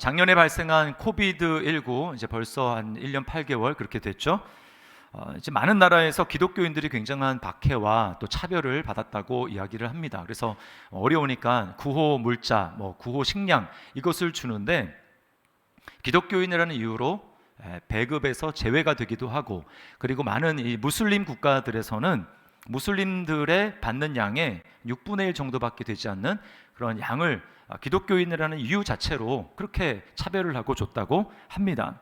작년에 발생한 코비드19 이제 벌써 한 1년 8개월 그렇게 됐죠. 이제 많은 나라에서 기독교인들이 굉장한 박해와 또 차별을 받았다고 이야기를 합니다. 그래서 어려우니까 구호 물자, 구호 식량 이것을 주는데 기독교인이라는 이유로 배급에서 제외가 되기도 하고, 그리고 많은 이 무슬림 국가들에서는 무슬림들의 받는 양의 6분의 1 정도밖에 되지 않는 그런 양을 기독교인이라는 이유 자체로 그렇게 차별을 하고 줬다고 합니다.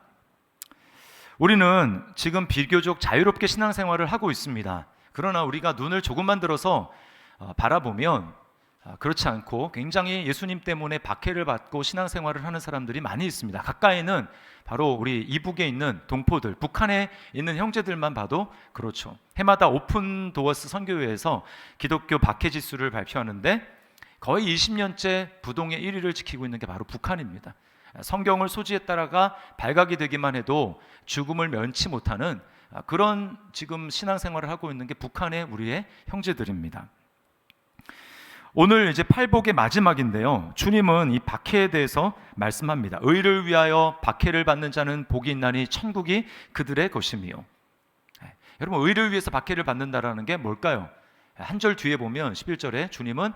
우리는 지금 비교적 자유롭게 신앙생활을 하고 있습니다. 그러나 우리가 눈을 조금만 들어서 바라보면 그렇지 않고 굉장히 예수님 때문에 박해를 받고 신앙생활을 하는 사람들이 많이 있습니다. 가까이는 바로 우리 이북에 있는 동포들, 북한에 있는 형제들만 봐도 그렇죠. 해마다 오픈 도어스 선교회에서 기독교 박해 지수를 발표하는데 거의 20년째 부동의 1위를 지키고 있는 게 바로 북한입니다. 성경을 소지에 따라가 발각이 되기만 해도 죽음을 면치 못하는 그런 지금 신앙생활을 하고 있는 게 북한의 우리의 형제들입니다. 오늘 이제 팔복의 마지막인데요. 주님은 이 박해에 대해서 말씀합니다. 의를 위하여 박해를 받는 자는 복이 있나니 천국이 그들의 것이며. 여러분, 의를 위해서 박해를 받는다라는 게 뭘까요? 한 절 뒤에 보면 11절에 주님은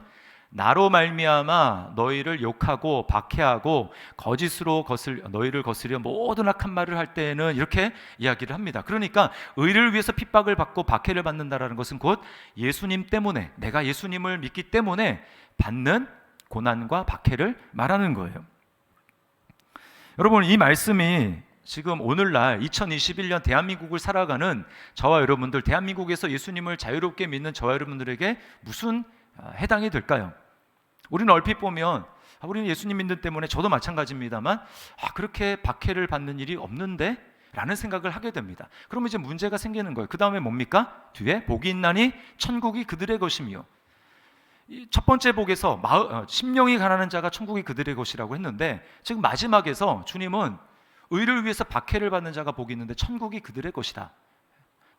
나로 말미암아 너희를 욕하고 박해하고 거짓으로 너희를 거스려 모든 악한 말을 할 때에는 이렇게 이야기를 합니다. 그러니까 의를 위해서 핍박을 받고 박해를 받는다라는 것은 곧 예수님 때문에, 내가 예수님을 믿기 때문에 받는 고난과 박해를 말하는 거예요. 여러분, 이 말씀이 지금 오늘날 2021년 대한민국을 살아가는 저와 여러분들, 대한민국에서 예수님을 자유롭게 믿는 저와 여러분들에게 무슨 해당이 될까요? 우리는 얼핏 보면 우리는 예수님 믿는 때문에, 저도 마찬가지입니다만 그렇게 박해를 받는 일이 없는데? 라는 생각을 하게 됩니다. 그러면 이제 문제가 생기는 거예요. 그 다음에 뭡니까? 뒤에 복이 있나니 천국이 그들의 것이며. 첫 번째 복에서 심령이 가난한 자가 천국이 그들의 것이라고 했는데, 지금 마지막에서 주님은 의를 위해서 박해를 받는 자가 복이 있는데 천국이 그들의 것이다.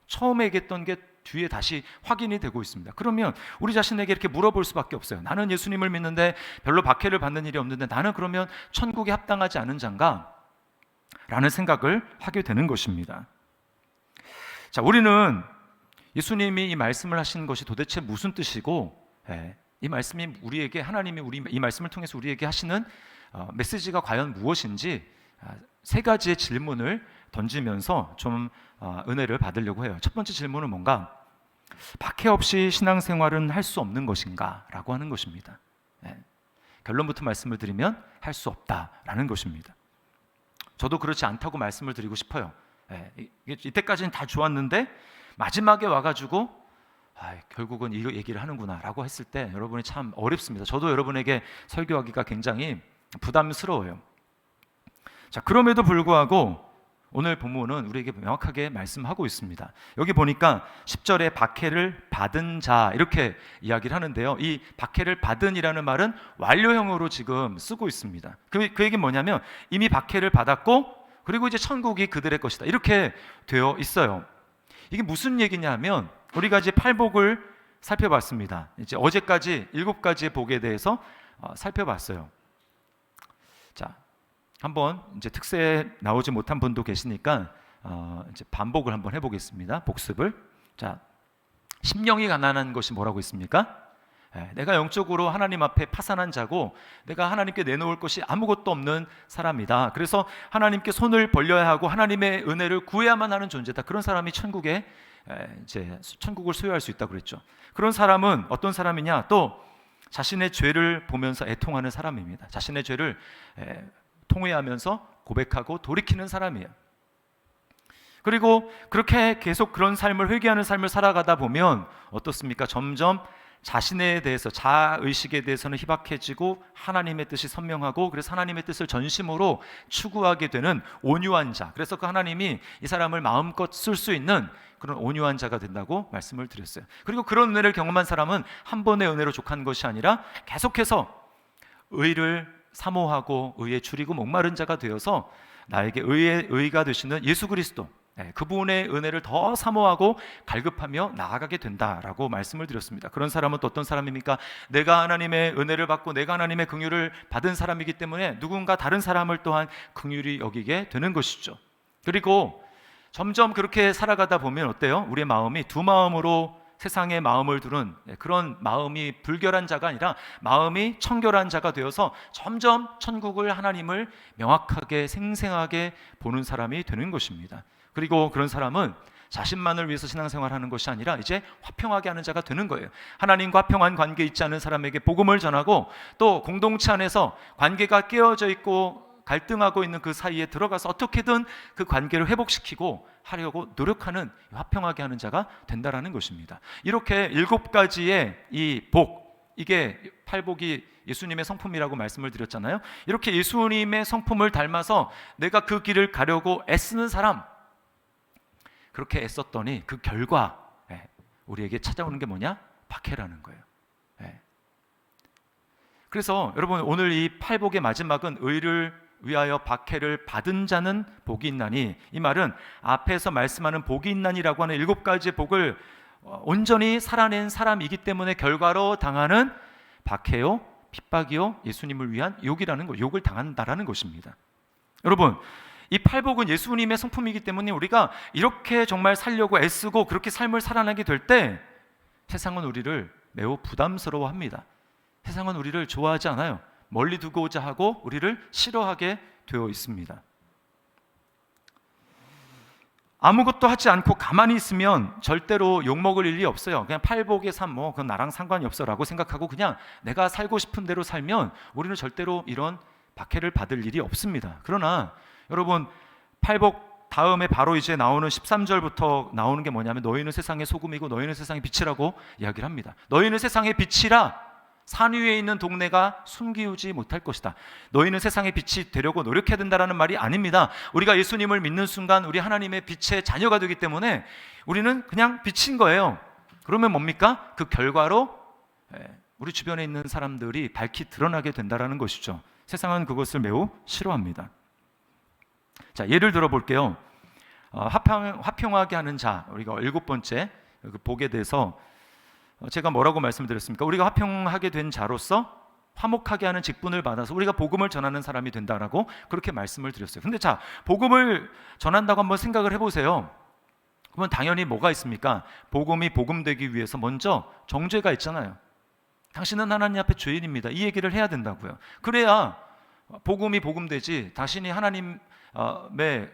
처음에 얘기했던 게 뒤에 다시 확인이 되고 있습니다. 그러면 우리 자신에게 이렇게 물어볼 수밖에 없어요. 나는 예수님을 믿는데 별로 박해를 받는 일이 없는데 나는 그러면 천국에 합당하지 않은 자인가? 라는 생각을 하게 되는 것입니다. 자, 우리는 예수님이 이 말씀을 하신 것이 도대체 무슨 뜻이고, 이 말씀이 우리에게, 하나님이 이 말씀을 통해서 우리에게 하시는 메시지가 과연 무엇인지 세 가지의 질문을 던지면서 좀 은혜를 받으려고 해요. 첫 번째 질문은 뭔가? 박해 없이 신앙생활은 할 수 없는 것인가? 라고 하는 것입니다. 결론부터 말씀을 드리면 할 수 없다라는 것입니다. 저도 그렇지 않다고 말씀을 드리고 싶어요. 이때까지는 다 좋았는데 마지막에 와가지고 결국은 이 얘기를 하는구나 라고 했을 때 여러분이 참 어렵습니다. 저도 여러분에게 설교하기가 굉장히 부담스러워요. 자, 그럼에도 불구하고 오늘 본문은 우리에게 명확하게 말씀하고 있습니다. 여기 보니까 10절에 박해를 받은 자 이렇게 이야기를 하는데요. 이 박해를 받은이라는 말은 완료형으로 지금 쓰고 있습니다. 그 얘기는 뭐냐면 이미 박해를 받았고 그리고 이제 천국이 그들의 것이다 이렇게 되어 있어요. 이게 무슨 얘기냐면 우리가 이제 팔복을 살펴봤습니다. 이제 어제까지 7가지의 복에 대해서 살펴봤어요. 자, 한번 이제 특세에 나오지 못한 분도 계시니까 이제 반복을 한번 해보겠습니다. 복습을. 자, 심령이 가난한 것이 뭐라고 있습니까? 내가 영적으로 하나님 앞에 파산한 자고 내가 하나님께 내놓을 것이 아무것도 없는 사람이다. 그래서 하나님께 손을 벌려야 하고 하나님의 은혜를 구해야만 하는 존재다. 그런 사람이 천국에 이제 천국을 소유할 수 있다고 그랬죠. 그런 사람은 어떤 사람이냐? 또 자신의 죄를 보면서 애통하는 사람입니다. 자신의 죄를 통회하면서 고백하고 돌이키는 사람이에요. 그리고 그렇게 계속 그런 삶을 회개하는 삶을 살아가다 보면 어떻습니까? 점점 자신에 대해서, 자의식에 대해서는 희박해지고 하나님의 뜻이 선명하고 그래서 하나님의 뜻을 전심으로 추구하게 되는 온유한 자, 그래서 그 하나님이 이 사람을 마음껏 쓸 수 있는 그런 온유한 자가 된다고 말씀을 드렸어요. 그리고 그런 은혜를 경험한 사람은 한 번의 은혜로 족한 것이 아니라 계속해서 의를 사모하고 의에 줄이고 목마른 자가 되어서 나에게 의가 되시는 예수 그리스도, 그분의 은혜를 더 사모하고 갈급하며 나아가게 된다라고 말씀을 드렸습니다. 그런 사람은 또 어떤 사람입니까? 내가 하나님의 은혜를 받고 내가 하나님의 긍휼을 받은 사람이기 때문에 누군가 다른 사람을 또한 긍휼히 여기게 되는 것이죠. 그리고 점점 그렇게 살아가다 보면 어때요? 우리의 마음이 두 마음으로 세상의 마음을 두는 그런 마음이 불결한 자가 아니라 마음이 청결한 자가 되어서 점점 천국을, 하나님을 명확하게 생생하게 보는 사람이 되는 것입니다. 그리고 그런 사람은 자신만을 위해서 신앙생활하는 것이 아니라 이제 화평하게 하는 자가 되는 거예요. 하나님과 화평한 관계 있지 않은 사람에게 복음을 전하고 또 공동체 안에서 관계가 깨어져 있고 갈등하고 있는 그 사이에 들어가서 어떻게든 그 관계를 회복시키고 하려고 노력하는 화평하게 하는 자가 된다라는 것입니다. 이렇게 7가지의 이 복, 이게 팔복이 예수님의 성품이라고 말씀을 드렸잖아요. 이렇게 예수님의 성품을 닮아서 내가 그 길을 가려고 애쓰는 사람, 그렇게 애썼더니 그 결과 우리에게 찾아오는 게 뭐냐? 박해라는 거예요. 그래서 여러분, 오늘 이 팔복의 마지막은 의를 위하여 박해를 받은 자는 복이 있나니, 이 말은 앞에서 말씀하는 복이 있나니라고 하는 7가지의 복을 온전히 살아낸 사람이기 때문에 결과로 당하는 박해요, 핍박이요, 예수님을 위한 욕이라는 것, 욕을 당한다라는 것입니다. 여러분, 이 팔복은 예수님의 성품이기 때문에 우리가 이렇게 정말 살려고 애쓰고 그렇게 삶을 살아나게 될 때 세상은 우리를 매우 부담스러워합니다. 세상은 우리를 좋아하지 않아요. 멀리 두고자 하고 우리를 싫어하게 되어 있습니다. 아무것도 하지 않고 가만히 있으면 절대로 욕먹을 일이 없어요. 그냥 팔복의 삶, 그건 나랑 상관이 없어라고 생각하고 그냥 내가 살고 싶은 대로 살면 우리는 절대로 이런 박해를 받을 일이 없습니다. 그러나 여러분, 팔복 다음에 바로 이제 나오는 13절부터 나오는 게 뭐냐면 너희는 세상의 소금이고 너희는 세상의 빛이라고 이야기를 합니다. 너희는 세상의 빛이라 산 위에 있는 동네가 숨기우지 못할 것이다. 너희는 세상의 빛이 되려고 노력해야 된다라는 말이 아닙니다. 우리가 예수님을 믿는 순간 우리 하나님의 빛의 자녀가 되기 때문에 우리는 그냥 빛인 거예요. 그러면 뭡니까? 그 결과로 우리 주변에 있는 사람들이 밝히 드러나게 된다라는 것이죠. 세상은 그것을 매우 싫어합니다. 자, 예를 들어 볼게요. 화평하게 하는 자, 우리가 7번째 그 복에 대해서 제가 뭐라고 말씀드렸습니까? 우리가 화평하게 된 자로서 화목하게 하는 직분을 받아서 우리가 복음을 전하는 사람이 된다라고 그렇게 말씀을 드렸어요. 근데 자, 복음을 전한다고 한번 생각을 해보세요. 그러면 당연히 뭐가 있습니까? 복음이 복음되기 위해서 먼저 정죄가 있잖아요. 당신은 하나님 앞에 죄인입니다. 이 얘기를 해야 된다고요. 그래야 복음이 복음되지, 당신이 하나님의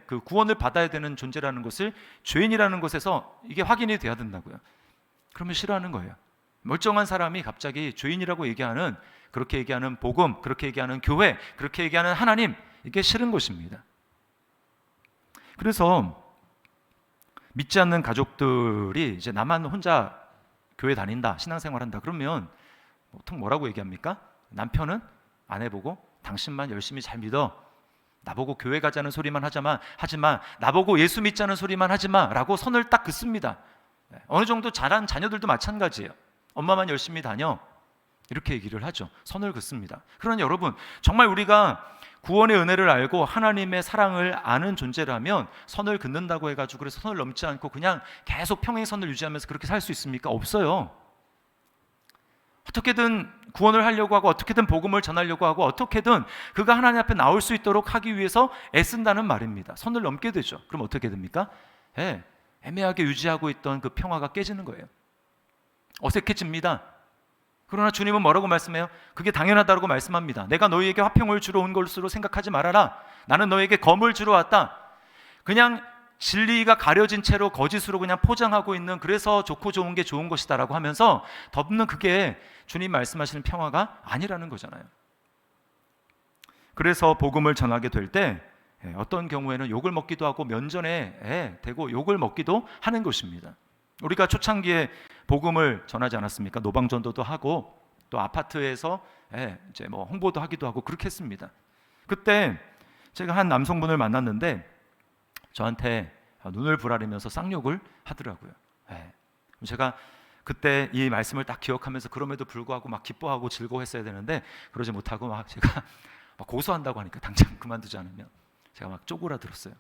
그 구원을 받아야 되는 존재라는 것을, 죄인이라는 것에서 이게 확인이 돼야 된다고요. 그러면 싫어하는 거예요. 멀쩡한 사람이 갑자기 죄인이라고 얘기하는, 그렇게 얘기하는 복음, 그렇게 얘기하는 교회, 그렇게 얘기하는 하나님, 이게 싫은 것입니다. 그래서 믿지 않는 가족들이 이제 나만 혼자 교회 다닌다, 신앙생활한다 그러면 보통 뭐라고 얘기합니까? 남편은 아내 보고 당신만 열심히 잘 믿어, 나보고 교회 가자는 소리만 하지마, 나보고 예수 믿자는 소리만 하지마 라고 선을 딱 긋습니다. 어느 정도 자란 자녀들도 마찬가지예요. 엄마만 열심히 다녀, 이렇게 얘기를 하죠. 선을 긋습니다. 그러나 여러분, 정말 우리가 구원의 은혜를 알고 하나님의 사랑을 아는 존재라면 선을 긋는다고 해가지고 그래서 선을 넘지 않고 그냥 계속 평행선을 유지하면서 그렇게 살 수 있습니까? 없어요. 어떻게든 구원을 하려고 하고 어떻게든 복음을 전하려고 하고 어떻게든 그가 하나님 앞에 나올 수 있도록 하기 위해서 애쓴다는 말입니다. 선을 넘게 되죠. 그럼 어떻게 됩니까? 애매하게 유지하고 있던 그 평화가 깨지는 거예요. 어색해집니다. 그러나 주님은 뭐라고 말씀해요? 그게 당연하다고 말씀합니다. 내가 너희에게 화평을 주러 온 것으로 생각하지 말아라. 나는 너희에게 검을 주러 왔다. 그냥 진리가 가려진 채로 거짓으로 그냥 포장하고 있는, 그래서 좋고 좋은 게 좋은 것이다 라고 하면서 덮는, 그게 주님 말씀하시는 평화가 아니라는 거잖아요. 그래서 복음을 전하게 될 때 어떤 경우에는 욕을 먹기도 하고 면전에 대고 욕을 먹기도 하는 것입니다. 우리가 초창기에 복음을 전하지 않았습니까? 노방전도도 하고 또 아파트에서 이제 뭐 홍보도 하기도 하고 그렇게 했습니다. 그때 제가 한 남성분을 만났는데 저한테 눈을 부라리면서 쌍욕을 하더라고요. 제가 그때 이 말씀을 딱 기억하면서 그럼에도 불구하고 막 기뻐하고 즐거워했어야 되는데 그러지 못하고 막 제가 막 고소한다고 하니까 당장 그만두지 않으면 제가 막 쪼그라들었어요.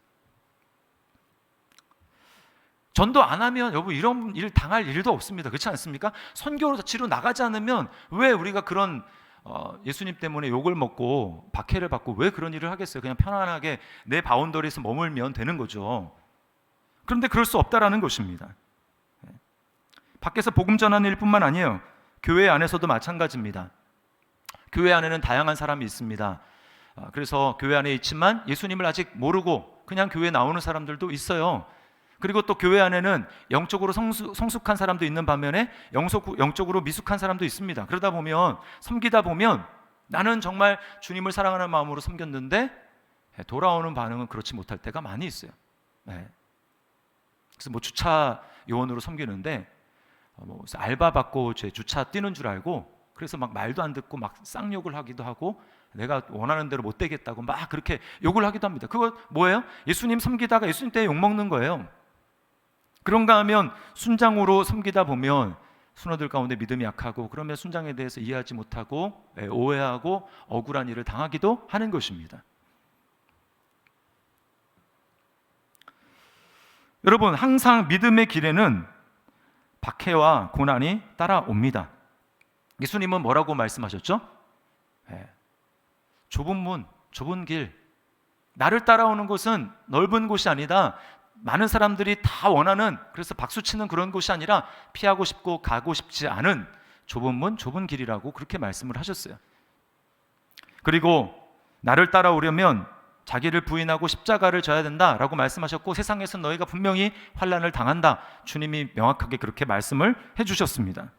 전도 안 하면 여러분 이런 일 당할 일도 없습니다. 그렇지 않습니까? 선교로 지로 나가지 않으면 왜 우리가 그런 예수님 때문에 욕을 먹고 박해를 받고 왜 그런 일을 하겠어요? 그냥 편안하게 내 바운더리에서 머물면 되는 거죠. 그런데 그럴 수 없다라는 것입니다. 밖에서 복음 전하는 일뿐만 아니에요. 교회 안에서도 마찬가지입니다. 교회 안에는 다양한 사람이 있습니다. 그래서 교회 안에 있지만 예수님을 아직 모르고 그냥 교회에 나오는 사람들도 있어요. 그리고 또 교회 안에는 영적으로 성숙한 사람도 있는 반면에 영적으로 미숙한 사람도 있습니다. 그러다 보면 섬기다 보면 나는 정말 주님을 사랑하는 마음으로 섬겼는데 돌아오는 반응은 그렇지 못할 때가 많이 있어요. 그래서 뭐 주차 요원으로 섬기는데 알바 받고 제 주차 뛰는 줄 알고 그래서 막 말도 안 듣고 막 쌍욕을 하기도 하고 내가 원하는 대로 못 되겠다고 막 그렇게 욕을 하기도 합니다. 그거 뭐예요? 예수님 섬기다가 예수님 때문에 욕먹는 거예요. 그런가 하면 순장으로 섬기다 보면 순호들 가운데 믿음이 약하고 그러면 순장에 대해서 이해하지 못하고 오해하고 억울한 일을 당하기도 하는 것입니다. 여러분, 항상 믿음의 길에는 박해와 고난이 따라옵니다. 예수님은 뭐라고 말씀하셨죠? 좁은 문, 좁은 길, 나를 따라오는 곳은 넓은 곳이 아니다. 많은 사람들이 다 원하는, 그래서 박수치는 그런 곳이 아니라 피하고 싶고 가고 싶지 않은 좁은 문, 좁은 길이라고 그렇게 말씀을 하셨어요. 그리고 나를 따라오려면 자기를 부인하고 십자가를 져야 된다라고 말씀하셨고 세상에서 너희가 분명히 환난을 당한다. 주님이 명확하게 그렇게 말씀을 해주셨습니다.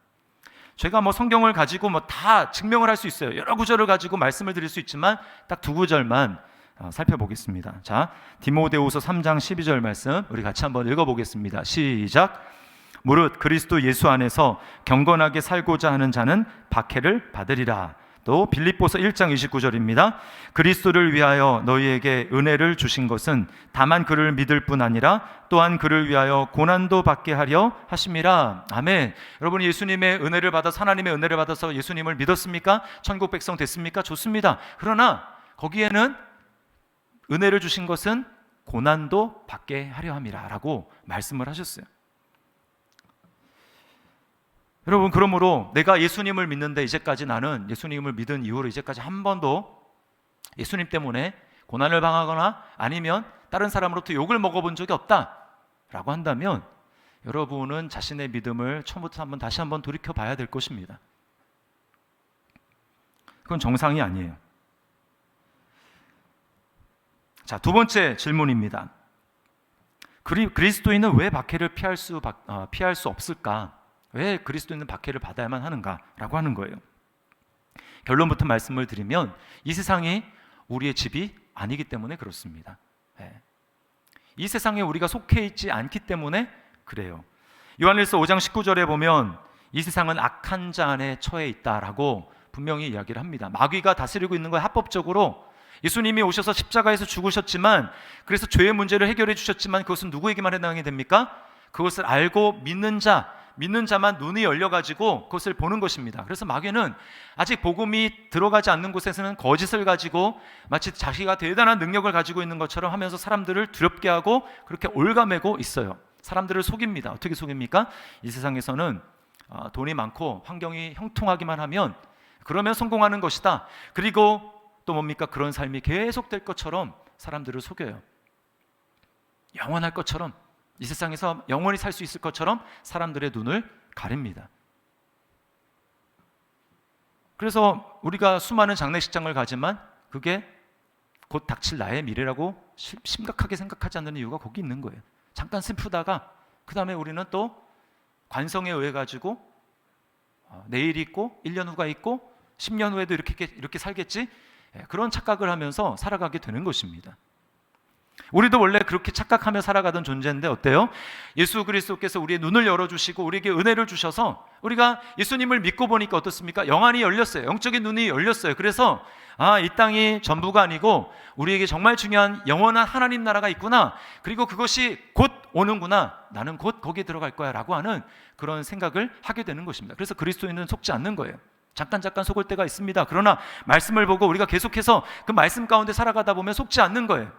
제가 뭐 성경을 가지고 뭐 다 증명을 할 수 있어요. 여러 구절을 가지고 말씀을 드릴 수 있지만 딱 두 구절만 살펴보겠습니다. 자, 디모데후서 3장 12절 말씀 우리 같이 한번 읽어보겠습니다. 시작. 무릇 그리스도 예수 안에서 경건하게 살고자 하는 자는 박해를 받으리라. 또 빌립보서 1장 29절입니다. 그리스도를 위하여 너희에게 은혜를 주신 것은 다만 그를 믿을 뿐 아니라 또한 그를 위하여 고난도 받게 하려 하심이라. 아멘. 여러분이 예수님의 은혜를 받아서 하나님의 은혜를 받아서 예수님을 믿었습니까? 천국 백성 됐습니까? 좋습니다. 그러나 거기에는 은혜를 주신 것은 고난도 받게 하려 함이라 라고 말씀을 하셨어요. 여러분, 그러므로 내가 예수님을 믿는데 이제까지 나는 예수님을 믿은 이후로 이제까지 한 번도 예수님 때문에 고난을 당하거나 아니면 다른 사람으로부터 욕을 먹어본 적이 없다라고 한다면 여러분은 자신의 믿음을 처음부터 다시 한번 돌이켜 봐야 될 것입니다. 그건 정상이 아니에요. 자, 두 번째 질문입니다. 그리스도인은 왜 박해를 피할 수 없을까? 왜 그리스도인은 박해를 받아야만 하는가라고 하는 거예요. 결론부터 말씀을 드리면 이 세상이 우리의 집이 아니기 때문에 그렇습니다. 이 세상에 우리가 속해 있지 않기 때문에 그래요. 요한일서 5장 19절에 보면 이 세상은 악한 자 안에 처해 있다라고 분명히 이야기를 합니다. 마귀가 다스리고 있는 거예요. 합법적으로 예수님이 오셔서 십자가에서 죽으셨지만 그래서 죄의 문제를 해결해 주셨지만 그것은 누구에게만 해당이 됩니까? 그것을 알고 믿는 자만 눈이 열려가지고 그것을 보는 것입니다. 그래서 마귀는 아직 복음이 들어가지 않는 곳에서는 거짓을 가지고 마치 자기가 대단한 능력을 가지고 있는 것처럼 하면서 사람들을 두렵게 하고 그렇게 올가매고 있어요. 사람들을 속입니다. 어떻게 속입니까? 이 세상에서는 돈이 많고 환경이 형통하기만 하면 그러면 성공하는 것이다. 그리고 또 뭡니까? 그런 삶이 계속될 것처럼 사람들을 속여요. 영원할 것처럼, 이 세상에서 영원히 살 수 있을 것처럼 사람들의 눈을 가립니다. 그래서 우리가 수많은 장례식장을 가지만 그게 곧 닥칠 나의 미래라고 심각하게 생각하지 않는 이유가 거기 있는 거예요. 잠깐 슬프다가 그 다음에 우리는 또 관성에 의해 가지고 내일이 있고 1년 후가 있고 10년 후에도 이렇게 살겠지? 그런 착각을 하면서 살아가게 되는 것입니다. 우리도 원래 그렇게 착각하며 살아가던 존재인데 어때요? 예수 그리스도께서 우리의 눈을 열어주시고 우리에게 은혜를 주셔서 우리가 예수님을 믿고 보니까 어떻습니까? 영안이 열렸어요. 영적인 눈이 열렸어요. 그래서 이 땅이 전부가 아니고 우리에게 정말 중요한 영원한 하나님 나라가 있구나. 그리고 그것이 곧 오는구나. 나는 곧 거기에 들어갈 거야 라고 하는 그런 생각을 하게 되는 것입니다. 그래서 그리스도인은 속지 않는 거예요. 잠깐 속을 때가 있습니다. 그러나 말씀을 보고 우리가 계속해서 그 말씀 가운데 살아가다 보면 속지 않는 거예요.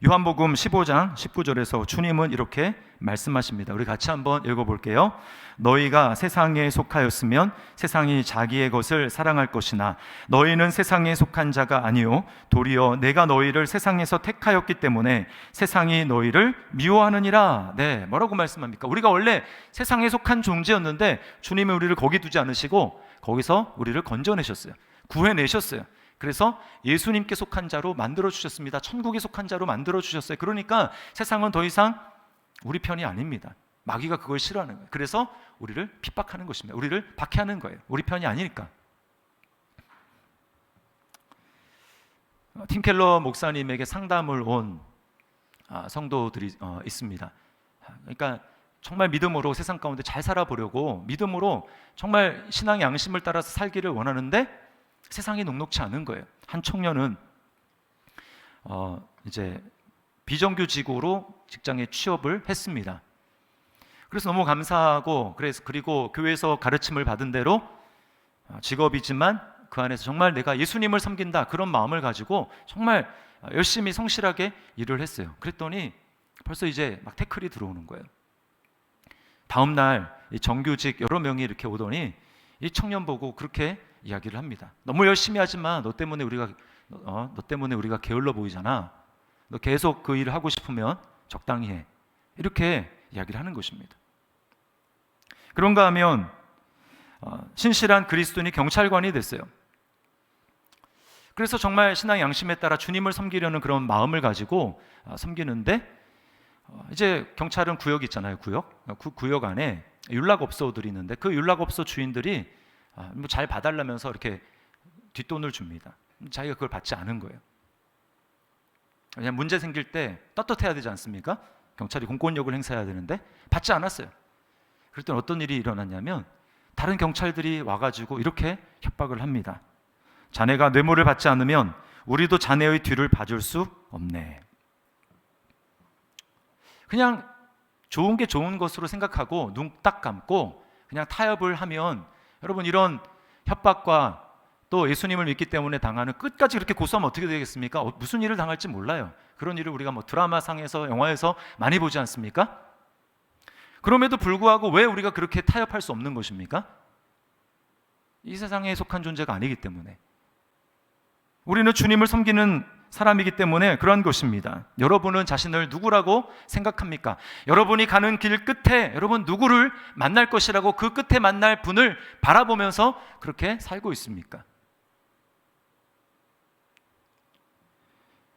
요한복음 15장 19절에서 주님은 이렇게 말씀하십니다. 우리 같이 한번 읽어볼게요. 너희가 세상에 속하였으면 세상이 자기의 것을 사랑할 것이나 너희는 세상에 속한 자가 아니요 도리어 내가 너희를 세상에서 택하였기 때문에 세상이 너희를 미워하느니라. 네, 뭐라고 말씀합니까? 우리가 원래 세상에 속한 존재였는데 주님이 우리를 거기 두지 않으시고 거기서 우리를 건져내셨어요. 구해내셨어요. 그래서 예수님께 속한 자로 만들어 주셨습니다. 천국에 속한 자로 만들어 주셨어요. 그러니까 세상은 더 이상 우리 편이 아닙니다. 마귀가 그걸 싫어하는 거예요. 그래서 우리를 핍박하는 것입니다. 우리를 박해하는 거예요. 우리 편이 아니니까. 팀 켈러 목사님에게 상담을 온 성도들이 있습니다. 그러니까 정말 믿음으로 세상 가운데 잘 살아보려고 믿음으로 정말 신앙의 양심을 따라서 살기를 원하는데 세상이 녹록치 않은 거예요. 한 청년은 이제 비정규직으로 직장에 취업을 했습니다. 그래서 너무 감사하고 그리고 교회에서 가르침을 받은 대로 직업이지만 그 안에서 정말 내가 예수님을 섬긴다 그런 마음을 가지고 정말 열심히 성실하게 일을 했어요. 그랬더니 벌써 이제 막 태클이 들어오는 거예요. 다음 날 정규직 여러 명이 이렇게 오더니 이 청년 보고 그렇게 이야기를 합니다. 너무 열심히 하지만 너 때문에 우리가 게을러 보이잖아. 너 계속 그 일을 하고 싶으면 적당히 해. 이렇게 이야기를 하는 것입니다. 그런가 하면 신실한 그리스도인이 경찰관이 됐어요. 그래서 정말 신앙의 양심에 따라 주님을 섬기려는 그런 마음을 가지고 섬기는데 이제 경찰은 구역 있잖아요. 그 구역 안에 윤락업소들이 있는데 그 윤락업소 주인들이 뭐 잘 봐달라면서 이렇게 뒷돈을 줍니다. 자기가 그걸 받지 않은 거예요. 그냥 문제 생길 때 떳떳해야 되지 않습니까? 경찰이 공권력을 행사해야 되는데 받지 않았어요. 그랬더니 어떤 일이 일어났냐면 다른 경찰들이 와가지고 이렇게 협박을 합니다. 자네가 뇌물을 받지 않으면 우리도 자네의 뒤를 봐줄 수 없네. 그냥 좋은 게 좋은 것으로 생각하고 눈 딱 감고 그냥 타협을 하면 여러분 이런 협박과 또 예수님을 믿기 때문에 당하는 끝까지 그렇게 고소하면 어떻게 되겠습니까? 무슨 일을 당할지 몰라요. 그런 일을 우리가 뭐 드라마상에서 영화에서 많이 보지 않습니까? 그럼에도 불구하고 왜 우리가 그렇게 타협할 수 없는 것입니까? 이 세상에 속한 존재가 아니기 때문에 우리는 주님을 섬기는 사람이기 때문에 그런 것입니다. 여러분은 자신을 누구라고 생각합니까? 여러분이 가는 길 끝에 여러분 누구를 만날 것이라고 그 끝에 만날 분을 바라보면서 그렇게 살고 있습니까?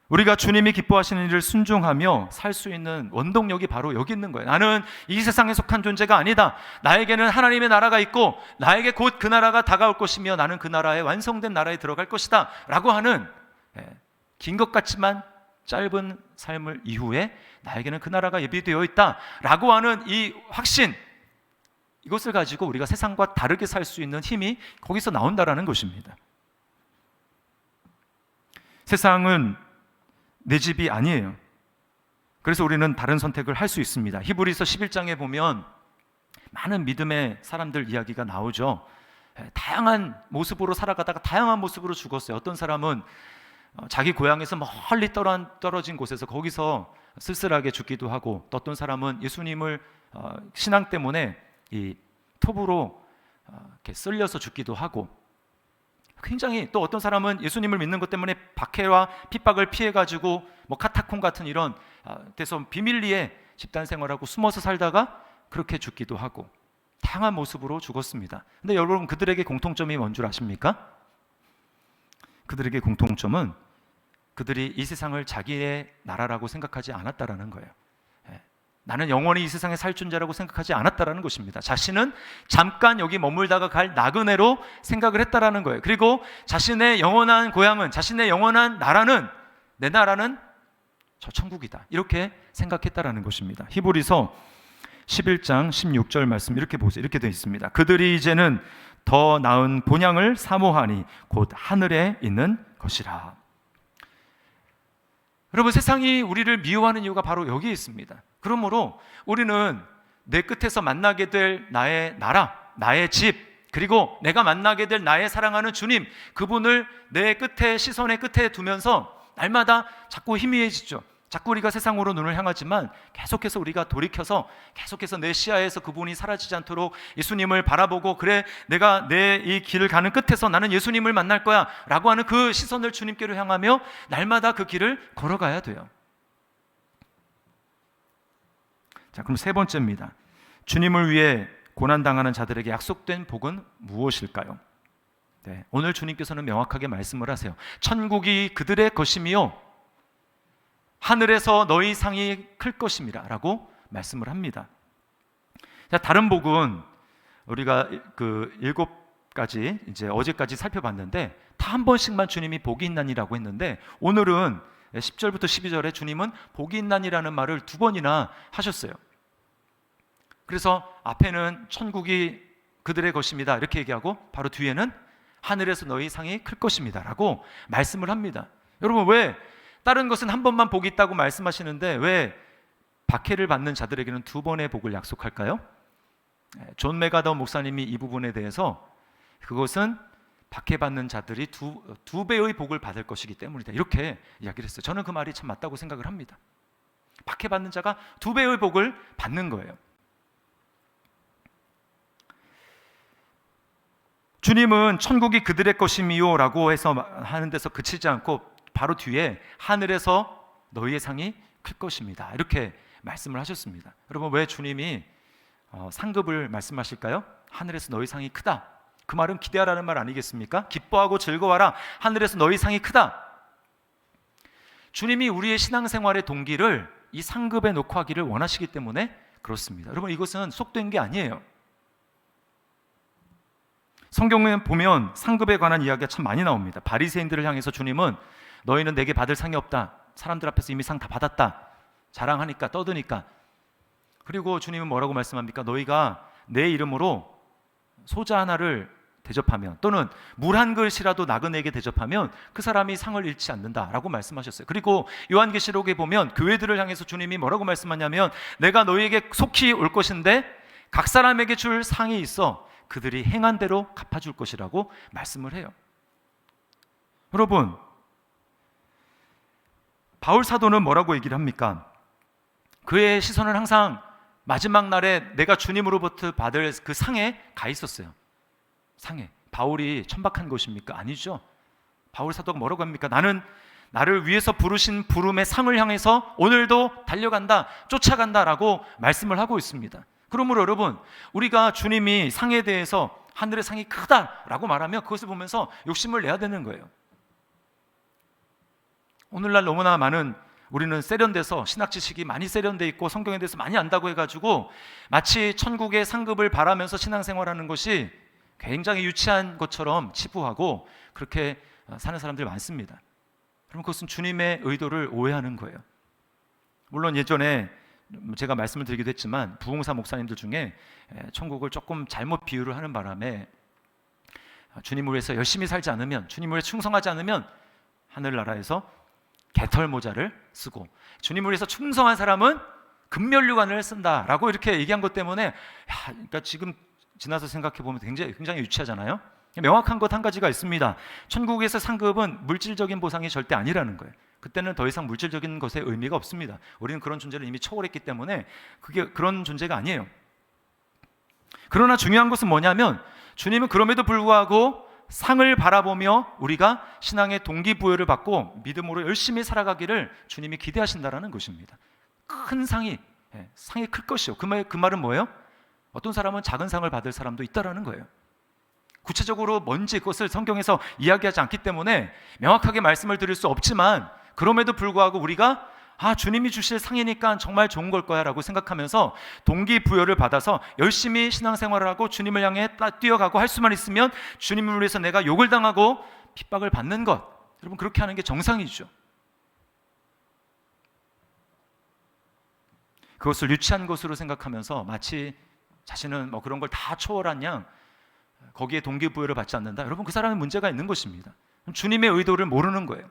우리가 주님이 기뻐하시는 일을 순종하며 살 수 있는 원동력이 바로 여기 있는 거예요. 나는 이 세상에 속한 존재가 아니다. 나에게는 하나님의 나라가 있고 나에게 곧 그 나라가 다가올 것이며 나는 그 나라에 완성된 나라에 들어갈 것이다 라고 하는 긴 것 같지만 짧은 삶을 이후에 나에게는 그 나라가 예비되어 있다 라고 하는 이 확신, 이것을 가지고 우리가 세상과 다르게 살 수 있는 힘이 거기서 나온다라는 것입니다. 세상은 내 집이 아니에요. 그래서 우리는 다른 선택을 할 수 있습니다. 히브리서 11장에 보면 많은 믿음의 사람들 이야기가 나오죠. 다양한 모습으로 살아가다가 다양한 모습으로 죽었어요. 어떤 사람은 자기 고향에서 멀리 떨어진 곳에서 거기서 쓸쓸하게 죽기도 하고, 또 어떤 사람은 예수님을 신앙 때문에 이 톱으로 이렇게 쓸려서 죽기도 하고, 굉장히 또 어떤 사람은 예수님을 믿는 것 때문에 박해와 핍박을 피해가지고 뭐 카타콤 같은 이런 데서 비밀리에 집단 생활하고 숨어서 살다가 그렇게 죽기도 하고 다양한 모습으로 죽었습니다. 근데 여러분, 그들에게 공통점이 뭔 줄 아십니까? 그들에게 공통점은 그들이 이 세상을 자기의 나라라고 생각하지 않았다라는 거예요. 나는 영원히 이 세상에 살 존재라고 생각하지 않았다라는 것입니다. 자신은 잠깐 여기 머물다가 갈 나그네로 생각을 했다라는 거예요. 그리고 자신의 영원한 고향은, 자신의 영원한 나라는, 내 나라는 저 천국이다, 이렇게 생각했다라는 것입니다. 히브리서 11장 16절 말씀 이렇게 보세요. 이렇게 되어 있습니다. 그들이 이제는 더 나은 본향을 사모하니 곧 하늘에 있는 것이라. 여러분, 세상이 우리를 미워하는 이유가 바로 여기에 있습니다. 그러므로 우리는 내 끝에서 만나게 될 나의 나라, 나의 집, 그리고 내가 만나게 될 나의 사랑하는 주님, 그분을 내 끝에, 시선의 끝에 두면서 날마다 자꾸 희미해지죠. 자꾸 우리가 세상으로 눈을 향하지만 계속해서 우리가 돌이켜서 계속해서 내 시야에서 그분이 사라지지 않도록 예수님을 바라보고, 그래 내가 내 이 길을 가는 끝에서 나는 예수님을 만날 거야 라고 하는 그 시선을 주님께로 향하며 날마다 그 길을 걸어가야 돼요. 자, 그럼 세 번째입니다. 주님을 위해 고난당하는 자들에게 약속된 복은 무엇일까요? 네, 오늘 주님께서는 명확하게 말씀을 하세요. 천국이 그들의 것이며 하늘에서 너희 상이 클 것입니다 라고 말씀을 합니다. 자, 다른 복은 우리가 그 7가지 이제 어제까지 살펴봤는데 다 한 번씩만 주님이 복이 있나니라고 했는데, 오늘은 10절부터 12절에 주님은 복이 있나니라는 말을 2번이나 하셨어요. 그래서 앞에는 천국이 그들의 것입니다 이렇게 얘기하고, 바로 뒤에는 하늘에서 너희 상이 클 것입니다 라고 말씀을 합니다. 여러분, 왜 다른 것은 한 번만 복이 있다고 말씀하시는데 왜 박해를 받는 자들에게는 2번의 복을 약속할까요? 존 메가더 목사님이 이 부분에 대해서 그것은 박해받는 자들이 두 배의 복을 받을 것이기 때문이다 이렇게 이야기를 했어요. 저는 그 말이 참 맞다고 생각을 합니다. 박해받는 자가 2배의 복을 받는 거예요. 주님은 천국이 그들의 것이미요 라고 해서 하는 데서 그치지 않고 바로 뒤에 하늘에서 너희의 상이 클 것입니다 이렇게 말씀을 하셨습니다. 여러분, 왜 주님이 상급을 말씀하실까요? 하늘에서 너희 상이 크다. 그 말은 기대하라는 말 아니겠습니까? 기뻐하고 즐거워하라. 하늘에서 너희 상이 크다. 주님이 우리의 신앙생활의 동기를 이 상급에 놓고 하기를 원하시기 때문에 그렇습니다. 여러분, 이것은 속된 게 아니에요. 성경에 보면 상급에 관한 이야기가 참 많이 나옵니다. 바리새인들을 향해서 주님은 너희는 내게 받을 상이 없다. 사람들 앞에서 이미 상 다 받았다. 자랑하니까, 떠드니까. 그리고 주님은 뭐라고 말씀합니까? 너희가 내 이름으로 소자 하나를 대접하면, 또는 물 한 그릇이라도 나그네에게 대접하면 그 사람이 상을 잃지 않는다라고 말씀하셨어요. 그리고 요한계시록에 보면 교회들을 향해서 주님이 뭐라고 말씀하냐면, 내가 너희에게 속히 올 것인데 각 사람에게 줄 상이 있어 그들이 행한 대로 갚아줄 것이라고 말씀을 해요. 여러분, 바울 사도는 뭐라고 얘기를 합니까? 그의 시선은 항상 마지막 날에 내가 주님으로부터 받을 그 상에 가 있었어요. 상에. 바울이 천박한 것입니까? 아니죠. 바울 사도가 뭐라고 합니까? 나는 나를 위해서 부르신 부름의 상을 향해서 오늘도 달려간다, 쫓아간다 라고 말씀을 하고 있습니다. 그러므로 여러분, 우리가 주님이 상에 대해서 하늘의 상이 크다라고 말하면 그것을 보면서 욕심을 내야 되는 거예요. 오늘날 너무나 많은 우리는 세련돼서 신학 지식이 많이 세련돼 있고 성경에 대해서 많이 안다고 해가지고 마치 천국의 상급을 바라면서 신앙생활하는 것이 굉장히 유치한 것처럼 치부하고 그렇게 사는 사람들이 많습니다. 그럼 그것은 주님의 의도를 오해하는 거예요. 물론 예전에 제가 말씀을 드리기도 했지만 부흥사 목사님들 중에 천국을 조금 잘못 비유를 하는 바람에 주님을 위해서 열심히 살지 않으면, 주님을 위해 충성하지 않으면 하늘나라에서 개털 모자를 쓰고, 주님을 위해서 충성한 사람은 금면류관을 쓴다라고 이렇게 얘기한 것 때문에 그러니까 지금 지나서 생각해 보면 굉장히 유치하잖아요. 명확한 것 한 가지가 있습니다. 천국에서 상급은 물질적인 보상이 절대 아니라는 거예요. 그때는 더 이상 물질적인 것에 의미가 없습니다. 우리는 그런 존재를 이미 초월했기 때문에 그게 그런 존재가 아니에요. 그러나 중요한 것은 뭐냐면 주님은 그럼에도 불구하고 상을 바라보며 우리가 신앙의 동기부여를 받고 믿음으로 열심히 살아가기를 주님이 기대하신다라는 것입니다. 큰 상이 클 것이요. 그 말은 뭐예요? 어떤 사람은 작은 상을 받을 사람도 있다라는 거예요. 구체적으로 뭔지 그것을 성경에서 이야기하지 않기 때문에 명확하게 말씀을 드릴 수 없지만, 그럼에도 불구하고 우리가 주님이 주실 상이니까 정말 좋은 걸 거야 라고 생각하면서 동기부여를 받아서 열심히 신앙생활을 하고 주님을 향해 뛰어가고 할 수만 있으면 주님을 위해서 내가 욕을 당하고 핍박을 받는 것, 여러분 그렇게 하는 게 정상이죠. 그것을 유치한 것으로 생각하면서 마치 자신은 뭐 그런 걸 다 초월한 양 거기에 동기부여를 받지 않는다. 여러분 그 사람의 문제가 있는 것입니다. 주님의 의도를 모르는 거예요.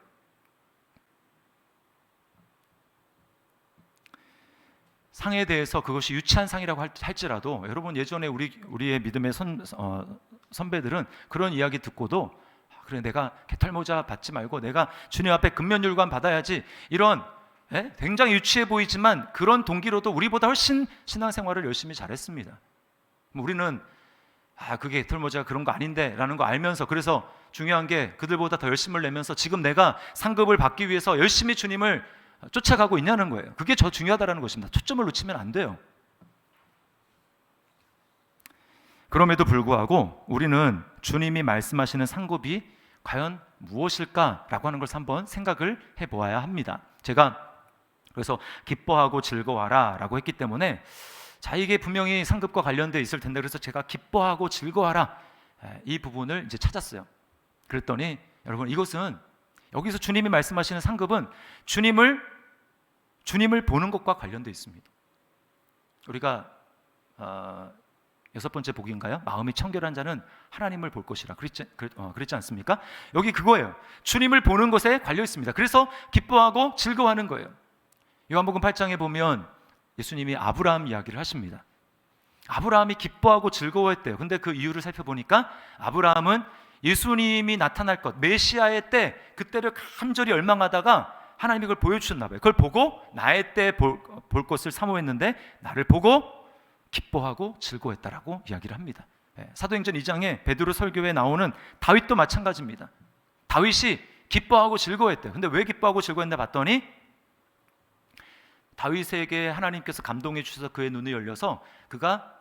상에 대해서 그것이 유치한 상이라고 할지라도 여러분 예전에 우리의 믿음의 선배들은 그런 이야기 듣고도 그래 내가 개털모자 받지 말고 내가 주님 앞에 근면율관 받아야지, 이런 굉장히 유치해 보이지만 그런 동기로도 우리보다 훨씬 신앙생활을 열심히 잘했습니다. 우리는 그게 애틀머즈가 그런 거 아닌데 라는 거 알면서, 그래서 중요한 게 그들보다 더 열심을 내면서 지금 내가 상급을 받기 위해서 열심히 주님을 쫓아가고 있냐는 거예요. 그게 더 중요하다는 것입니다. 초점을 놓치면 안 돼요. 그럼에도 불구하고 우리는 주님이 말씀하시는 상급이 과연 무엇일까라고 하는 것을 한번 생각을 해보아야 합니다. 제가 그래서 기뻐하고 즐거워하라 라고 했기 때문에 이게 분명히 상급과 관련되어 있을 텐데, 그래서 제가 기뻐하고 즐거워하라 이 부분을 이제 찾았어요. 그랬더니 여러분, 이것은 여기서 주님이 말씀하시는 상급은 주님을 보는 것과 관련되어 있습니다. 우리가 6번째 복인가요? 마음이 청결한 자는 하나님을 볼 것이라 그랬지 않습니까? 여기 그거예요. 주님을 보는 것에 관련 있습니다. 그래서 기뻐하고 즐거워하는 거예요. 요한복음 8장에 보면 예수님이 아브라함 이야기를 하십니다. 아브라함이 기뻐하고 즐거워했대요. 근데 그 이유를 살펴보니까 아브라함은 예수님이 나타날 것, 메시아의 때, 그때를 간절히 열망하다가 하나님이 그걸 보여주셨나 봐요. 그걸 보고 나의 때 볼 것을 사모했는데 나를 보고 기뻐하고 즐거워했다라고 이야기를 합니다. 사도행전 2장에 베드로 설교에 나오는 다윗도 마찬가지입니다. 다윗이 기뻐하고 즐거워했대요. 근데 왜 기뻐하고 즐거워했나 봤더니 다윗에게 하나님께서 감동해 주셔서 그의 눈이 열려서 그가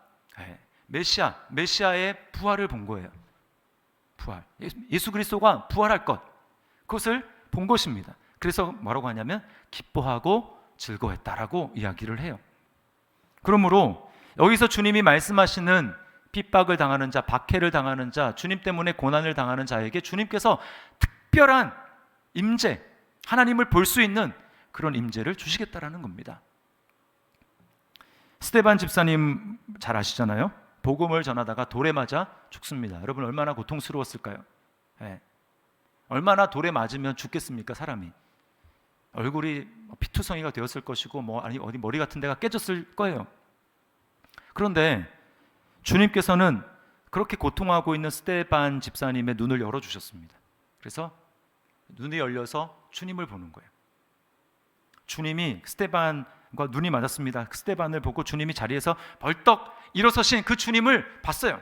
메시아의 부활을 본 거예요. 부활, 예수 그리스도가 부활할 것, 그것을 본 것입니다. 그래서 뭐라고 하냐면 기뻐하고 즐거워했다라고 이야기를 해요. 그러므로 여기서 주님이 말씀하시는 핍박을 당하는 자, 박해를 당하는 자, 주님 때문에 고난을 당하는 자에게 주님께서 특별한 임재, 하나님을 볼 수 있는 그런 임재를 주시겠다라는 겁니다. 스데반 집사님 잘 아시잖아요. 복음을 전하다가 돌에 맞아 죽습니다. 여러분, 얼마나 고통스러웠을까요? 얼마나 돌에 맞으면 죽겠습니까? 사람이 얼굴이 피투성이가 되었을 것이고 어디 머리 같은 데가 깨졌을 거예요. 그런데 주님께서는 그렇게 고통하고 있는 스데반 집사님의 눈을 열어주셨습니다. 그래서 눈이 열려서 주님을 보는 거예요. 주님이 스데반과 눈이 맞았습니다. 스데반을 보고 주님이 자리에서 벌떡 일어서신 그 주님을 봤어요.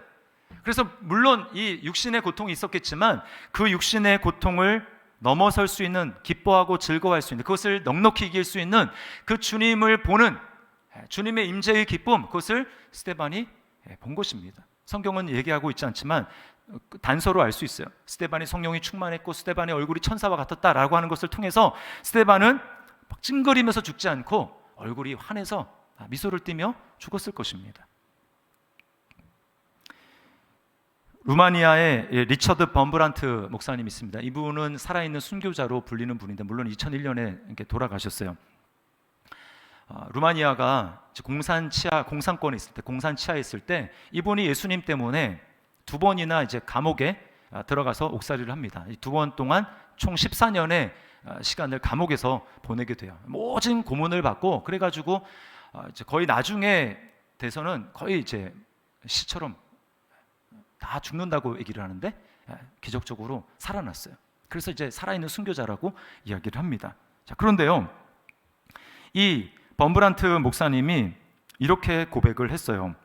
그래서 물론 이 육신의 고통이 있었겠지만 그 육신의 고통을 넘어설 수 있는, 기뻐하고 즐거워할 수 있는, 그것을 넉넉히 이길 수 있는 그 주님을 보는 주님의 임재의 기쁨, 그것을 스데반이 본 것입니다. 성경은 얘기하고 있지 않지만 단서로 알 수 있어요. 스데반이 성령이 충만했고 스데반의 얼굴이 천사와 같았다라고 하는 것을 통해서 스데반은 막 찡그리면서 죽지 않고 얼굴이 환해서 미소를 띠며 죽었을 것입니다. 루마니아의 리처드 범브란트 목사님이 있습니다. 이분은 살아있는 순교자로 불리는 분인데 물론 2001년에 이렇게 돌아가셨어요. 루마니아가 공산권에 있을 때, 공산 치하에 있을 때 이분이 예수님 때문에 2번이나 이제 감옥에 들어가서 옥살이를 합니다. 이 2번 동안 총 14년의 시간을 감옥에서 보내게 돼요. 모진 고문을 받고, 그래가지고 이제 거의 나중에 돼서는 거의 이제 시처럼 다 죽는다고 얘기를 하는데 기적적으로 살아났어요. 그래서 이제 살아있는 순교자라고 이야기를 합니다. 자, 그런데요, 이 범브란트 목사님이 이렇게 고백을 했어요.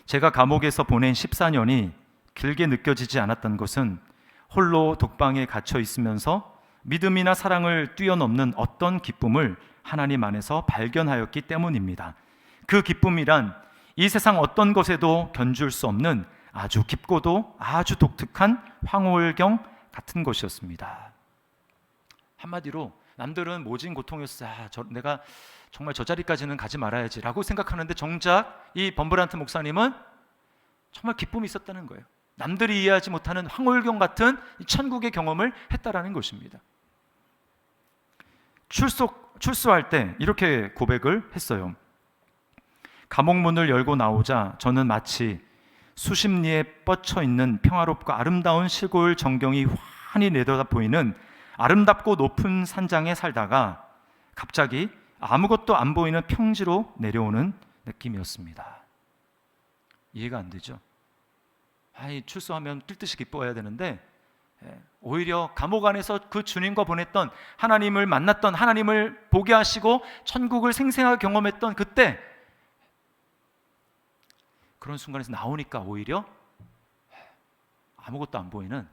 제가 감옥에서 보낸 14년이 길게 느껴지지 않았던 것은 홀로 독방에 갇혀 있으면서 믿음이나 사랑을 뛰어넘는 어떤 기쁨을 하나님 안에서 발견하였기 때문입니다. 그 기쁨이란 이 세상 어떤 것에도 견줄 수 없는 아주 깊고도 아주 독특한 황홀경 같은 것이었습니다. 한마디로 남들은 모진 고통이었어. 내가 정말 저 자리까지는 가지 말아야지 라고 생각하는데 정작 이 범브란트 목사님은 정말 기쁨이 있었다는 거예요. 남들이 이해하지 못하는 황홀경 같은 천국의 경험을 했다라는 것입니다. 출소할 때 이렇게 고백을 했어요. 감옥문을 열고 나오자 저는 마치 수십 리에 뻗쳐 있는 평화롭고 아름다운 시골 전경이 환히 내려다 보이는 아름답고 높은 산장에 살다가 갑자기 아무것도 안 보이는 평지로 내려오는 느낌이었습니다. 이해가 안 되죠? 출소하면 뛸 듯이 기뻐해야 되는데 오히려 감옥 안에서 그 주님과 보냈던, 하나님을 만났던, 하나님을 보게 하시고 천국을 생생하게 경험했던 그때, 그런 순간에서 나오니까 오히려 아무것도 안 보이는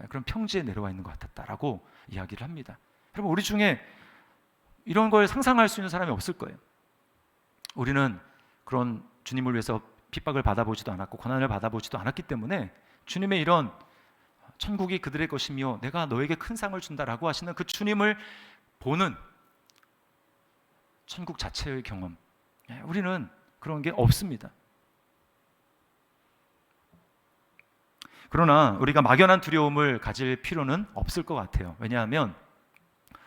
그런 평지에 내려와 있는 것 같았다라고 이야기를 합니다. 여러분, 우리 중에 이런 걸 상상할 수 있는 사람이 없을 거예요. 우리는 그런 주님을 위해서 핍박을 받아보지도 않았고 고난을 받아보지도 않았기 때문에 주님의 이런 천국이 그들의 것이며 내가 너에게 큰 상을 준다라고 하시는 그 주님을 보는 천국 자체의 경험, 우리는 그런 게 없습니다. 그러나 우리가 막연한 두려움을 가질 필요는 없을 것 같아요. 왜냐하면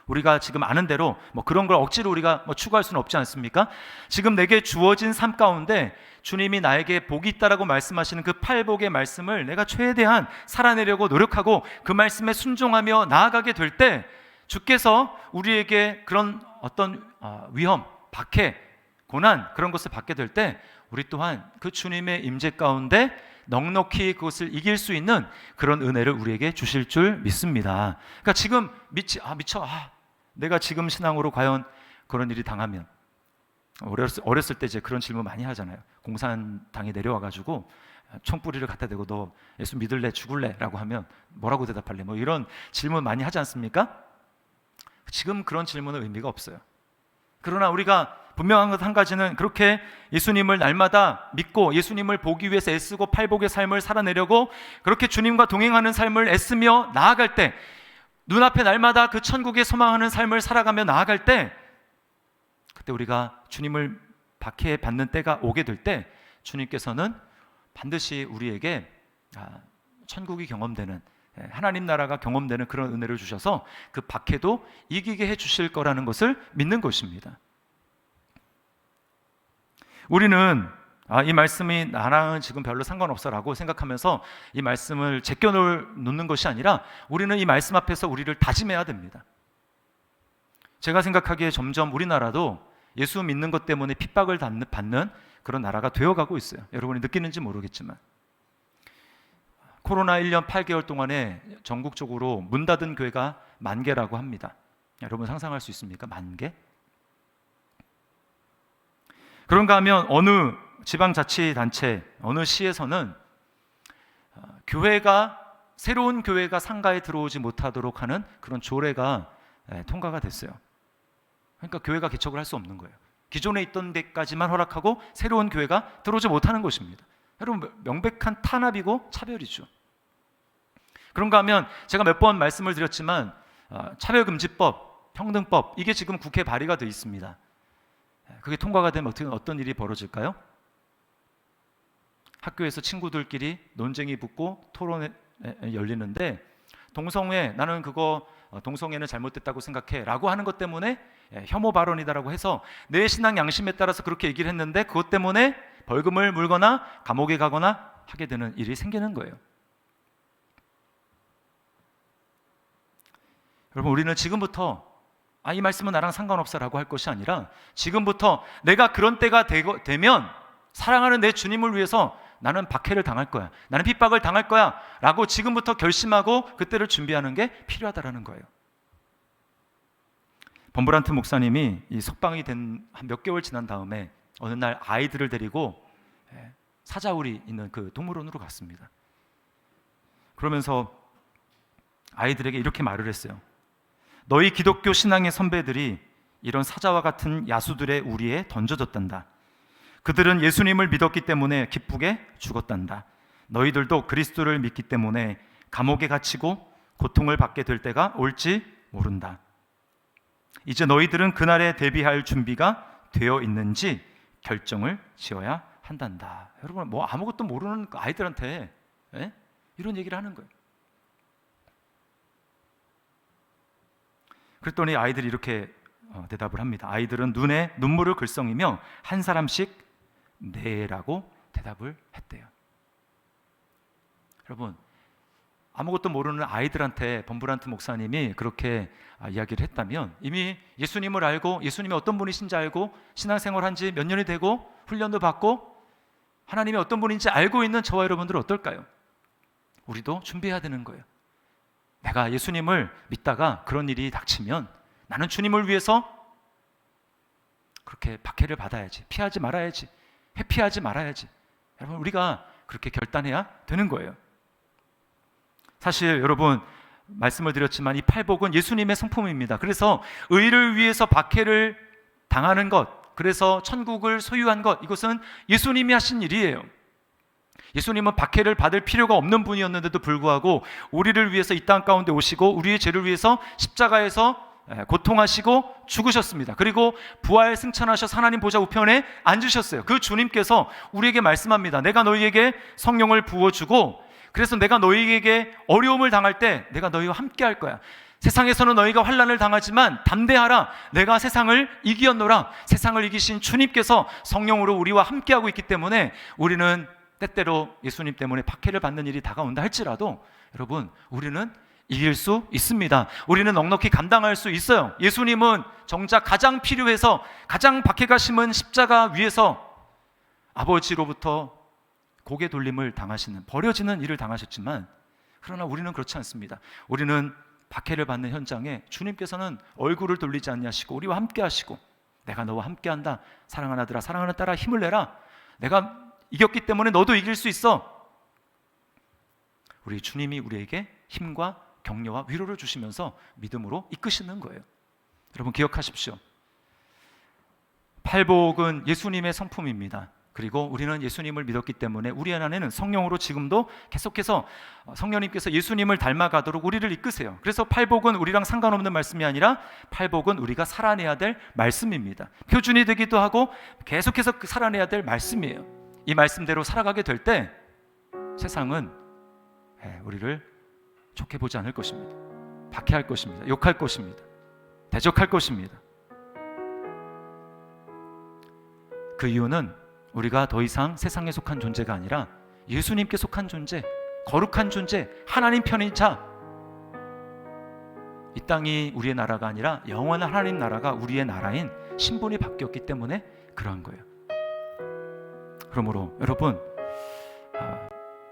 우리가 지금 아는 대로 그런 걸 억지로 우리가 추구할 수는 없지 않습니까? 지금 내게 주어진 삶 가운데 주님이 나에게 복이 있다라고 말씀하시는 그 팔복의 말씀을 내가 최대한 살아내려고 노력하고 그 말씀에 순종하며 나아가게 될 때, 주께서 우리에게 그런 어떤 위험, 박해, 고난, 그런 것을 받게 될 때 우리 또한 그 주님의 임재 가운데 넉넉히 그것을 이길 수 있는 그런 은혜를 우리에게 주실 줄 믿습니다. 그러니까 지금 내가 지금 신앙으로 과연 그런 일이 당하면, 어렸을 때 이제 그런 질문 많이 하잖아요. 공산당에 내려와가지고 총뿌리를 갖다 대고 너 예수 믿을래 죽을래? 라고 하면 뭐라고 대답할래? 이런 질문 많이 하지 않습니까? 지금 그런 질문은 의미가 없어요. 그러나 우리가 분명한 것 한 가지는, 그렇게 예수님을 날마다 믿고 예수님을 보기 위해서 애쓰고 팔복의 삶을 살아내려고 그렇게 주님과 동행하는 삶을 애쓰며 나아갈 때, 눈앞에 날마다 그 천국에 소망하는 삶을 살아가며 나아갈 때, 그때 우리가 주님을 박해받는 때가 오게 될 때 주님께서는 반드시 우리에게 천국이 경험되는, 하나님 나라가 경험되는 그런 은혜를 주셔서 그 박해도 이기게 해주실 거라는 것을 믿는 것입니다. 우리는 이 말씀이 나랑은 지금 별로 상관없어라고 생각하면서 이 말씀을 제껴놓는 것이 아니라 우리는 이 말씀 앞에서 우리를 다짐해야 됩니다. 제가 생각하기에 점점 우리나라도 예수 믿는 것 때문에 핍박을 받는 그런 나라가 되어가고 있어요. 여러분이 느끼는지 모르겠지만 코로나 1년 8개월 동안에 전국적으로 문 닫은 교회가 10,000개라고 합니다. 여러분 상상할 수 있습니까? 10,000개? 그런가 하면 어느 지방자치단체, 어느 시에서는 새로운 교회가 상가에 들어오지 못하도록 하는 그런 조례가 통과가 됐어요. 그러니까 교회가 개척을 할 수 없는 거예요. 기존에 있던 데까지만 허락하고 새로운 교회가 들어오지 못하는 것입니다. 여러분, 명백한 탄압이고 차별이죠. 그런가 하면 제가 몇 번 말씀을 드렸지만 차별금지법, 평등법, 이게 지금 국회에 발의가 되어 있습니다. 그게 통과가 되면 어떤 일이 벌어질까요? 학교에서 친구들끼리 논쟁이 붙고 토론이 열리는데, 나는 그거 동성애는 잘못됐다고 생각해 라고 하는 것 때문에 혐오 발언이다라고 해서 내 신앙 양심에 따라서 그렇게 얘기를 했는데 그것 때문에 벌금을 물거나 감옥에 가거나 하게 되는 일이 생기는 거예요. 여러분, 우리는 지금부터 이 말씀은 나랑 상관없어라고 할 것이 아니라 지금부터 내가 그런 때가 되면 사랑하는 내 주님을 위해서 나는 박해를 당할 거야, 나는 핍박을 당할 거야 라고 지금부터 결심하고 그때를 준비하는 게 필요하다라는 거예요. 범브란트 목사님이 이 석방이 된 한 몇 개월 지난 다음에 어느 날 아이들을 데리고 사자울이 있는 그 동물원으로 갔습니다. 그러면서 아이들에게 이렇게 말을 했어요. 너희 기독교 신앙의 선배들이 이런 사자와 같은 야수들의 우리에 던져졌단다. 그들은 예수님을 믿었기 때문에 기쁘게 죽었단다. 너희들도 그리스도를 믿기 때문에 감옥에 갇히고 고통을 받게 될 때가 올지 모른다. 이제 너희들은 그날에 대비할 준비가 되어 있는지 결정을 지어야 한단다. 여러분, 아무것도 모르는 아이들한테 이런 얘기를 하는 거예요. 그랬더니 아이들이 이렇게 대답을 합니다. 아이들은 눈에 눈물을 글썽이며 한 사람씩 네라고 대답을 했대요. 여러분, 아무것도 모르는 아이들한테 범브란트 목사님이 그렇게 이야기를 했다면 이미 예수님을 알고 예수님이 어떤 분이신지 알고 신앙생활한 지 몇 년이 되고 훈련도 받고 하나님이 어떤 분인지 알고 있는 저와 여러분들은 어떨까요? 우리도 준비해야 되는 거예요. 내가 예수님을 믿다가 그런 일이 닥치면 나는 주님을 위해서 그렇게 박해를 받아야지, 피하지 말아야지, 회피하지 말아야지. 여러분, 우리가 그렇게 결단해야 되는 거예요. 사실 여러분, 말씀을 드렸지만 이 팔복은 예수님의 성품입니다. 그래서 의를 위해서 박해를 당하는 것, 그래서 천국을 소유한 것, 이것은 예수님이 하신 일이에요. 예수님은 박해를 받을 필요가 없는 분이었는데도 불구하고 우리를 위해서 이 땅 가운데 오시고 우리의 죄를 위해서 십자가에서 고통하시고 죽으셨습니다. 그리고 부활 승천하셔서 하나님 보좌 우편에 앉으셨어요. 그 주님께서 우리에게 말씀합니다. 내가 너희에게 성령을 부어주고, 그래서 내가 너희에게 어려움을 당할 때 내가 너희와 함께 할 거야. 세상에서는 너희가 환난을 당하지만 담대하라, 내가 세상을 이기었노라. 세상을 이기신 주님께서 성령으로 우리와 함께하고 있기 때문에 우리는 때때로 예수님 때문에 박해를 받는 일이 다가온다 할지라도 여러분, 우리는 이길 수 있습니다. 우리는 넉넉히 감당할 수 있어요. 예수님은 정작 가장 필요해서 가장 박해가 심은 십자가 위에서 아버지로부터 고개 돌림을 당하시는, 버려지는 일을 당하셨지만, 그러나 우리는 그렇지 않습니다. 우리는 박해를 받는 현장에 주님께서는 얼굴을 돌리지 않냐시고 우리와 함께 하시고, 내가 너와 함께 한다, 사랑하는 아들아 사랑하는 딸아 힘을 내라, 내가 이겼기 때문에 너도 이길 수 있어. 우리 주님이 우리에게 힘과 격려와 위로를 주시면서 믿음으로 이끄시는 거예요. 여러분 기억하십시오. 팔복은 예수님의 성품입니다. 그리고 우리는 예수님을 믿었기 때문에 우리 안에는 성령으로 지금도 계속해서 성령님께서 예수님을 닮아가도록 우리를 이끄세요. 그래서 팔복은 우리랑 상관없는 말씀이 아니라 팔복은 우리가 살아내야 될 말씀입니다. 표준이 되기도 하고 계속해서 살아내야 될 말씀이에요. 이 말씀대로 살아가게 될 때 세상은 우리를 좋게 보지 않을 것입니다. 박해할 것입니다. 욕할 것입니다. 대적할 것입니다. 그 이유는 우리가 더 이상 세상에 속한 존재가 아니라 예수님께 속한 존재, 거룩한 존재, 하나님 편인 자, 이 땅이 우리의 나라가 아니라 영원한 하나님 나라가 우리의 나라인 신분이 바뀌었기 때문에 그러한 거예요. 그러므로 여러분,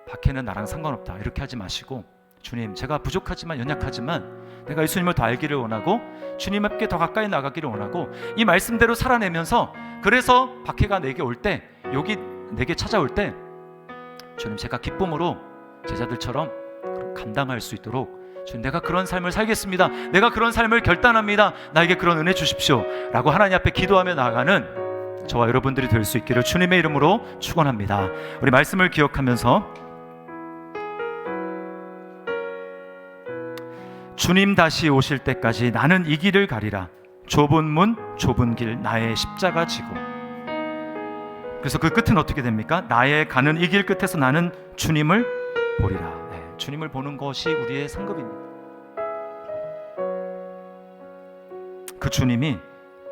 박해는 나랑 상관없다 이렇게 하지 마시고, 주님 제가 부족하지만 연약하지만 내가 예수님을 더 알기를 원하고 주님께 더 가까이 나가기를 원하고 이 말씀대로 살아내면서, 그래서 박해가 내게 올 때, 여기 내게 찾아올 때 주님 제가 기쁨으로 제자들처럼 감당할 수 있도록 주님 내가 그런 삶을 살겠습니다, 내가 그런 삶을 결단합니다, 나에게 그런 은혜 주십시오 라고 하나님 앞에 기도하며 나아가는 저와 여러분들이 될 수 있기를 주님의 이름으로 축원합니다. 우리 말씀을 기억하면서 주님 다시 오실 때까지 나는 이 길을 가리라, 좁은 문 좁은 길 나의 십자가 지고. 그래서 그 끝은 어떻게 됩니까? 나의 가는 이 길 끝에서 나는 주님을 보리라. 주님을 보는 것이 우리의 상급입니다. 그 주님이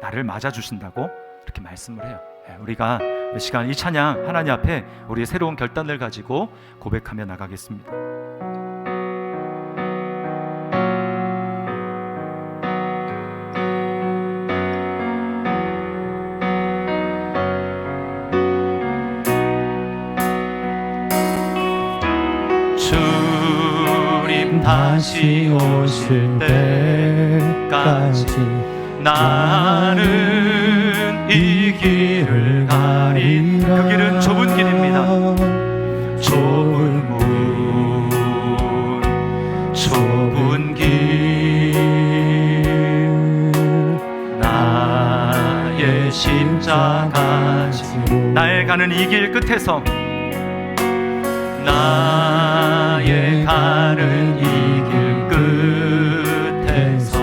나를 맞아주신다고 이렇게 말씀을 해요. 우리가 이 시간 이 찬양 하나님 앞에 우리의 새로운 결단을 가지고 고백하며 나가겠습니다. 다시 오실 때까지 나는 이 길을 가리라. 그 길은 좁은 길입니다. 좁은 문 좁은 길 나의 십자가 지고. 나의 가는 이 길 끝에서, 나의 가는 이 길 끝에서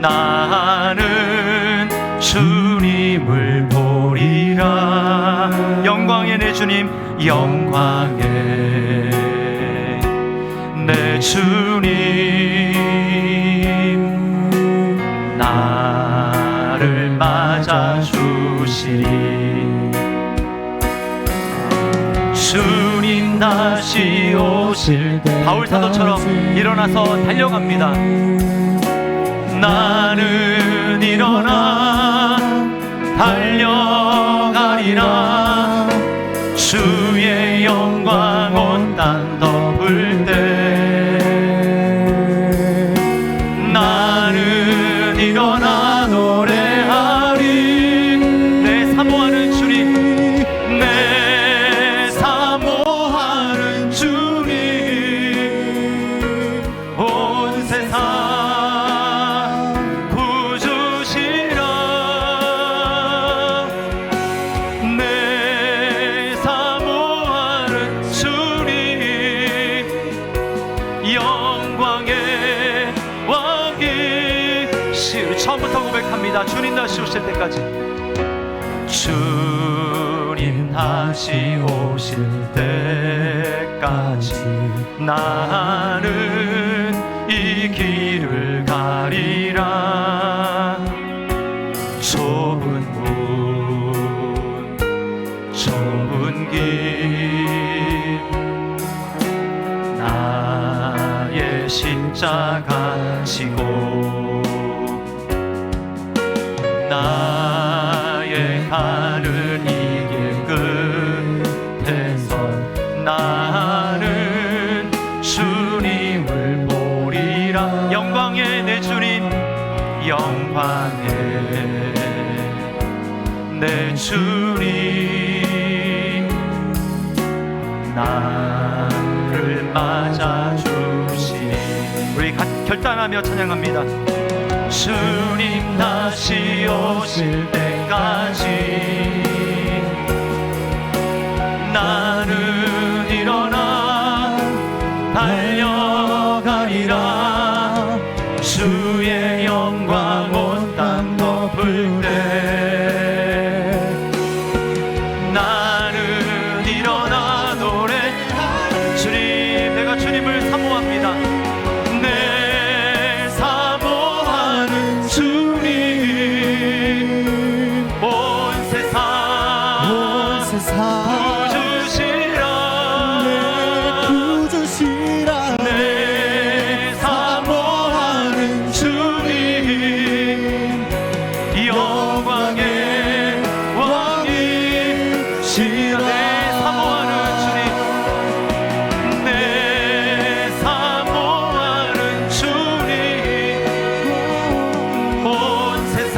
나는 주님을 보리라. 영광의 내 주님, 영광의 내 주님, 나를 맞아주시리. 주님 다시 오실 때 바울 사도처럼 일어나서 달려갑니다. 나는 일어나 달려가리라. 주의 영광 온 땅 덮을 때 찬양합니다. 주님 다시 오실 때까지. 주님 다시 오실 때까지 나는 이 길을 가리라. 좁은 문 좁은 길 나의 십자가 지고 나의 가는 이 길 끝에서 나는 주님을 보리라. 영광의 내 주님, 영광의 내 주님, 나를 맞아주시니. 우리 결단하며 찬양합니다. 주님 다시 오실 때까지 나는 일어나 달려가리라. 주의 영광 온 땅 덮을 때 나는 일어나 노래하리. 주님, 내가 주님을 사모합니다. 내 사모하는 주님, 온 세상 구주시라. 내 사모하는 주님, 영광의 왕이시라. 내 사모하는 주님, 내 사모하는 주님, 온 세상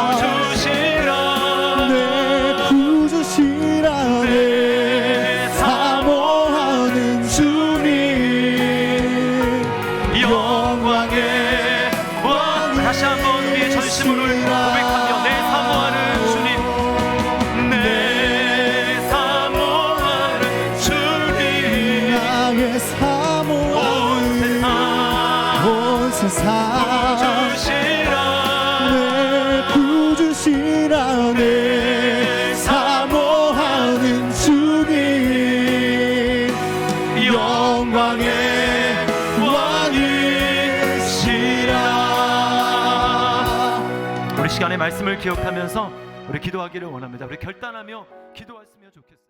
구주시라. 내 사모하는 주님, 영광의 왕. 다시 한번 우리의 전심으로 고백하며 내 사모하는 주님, 내 사모하는 주님, 나의 사모하는 온 세상 구주시라. 내 사모하는 주님, 영광의 왕이시라. 우리 시간의 말씀을 기억하면서 우리 기도하기를 원합니다. 우리 결단하며 기도했으면 좋겠습니다.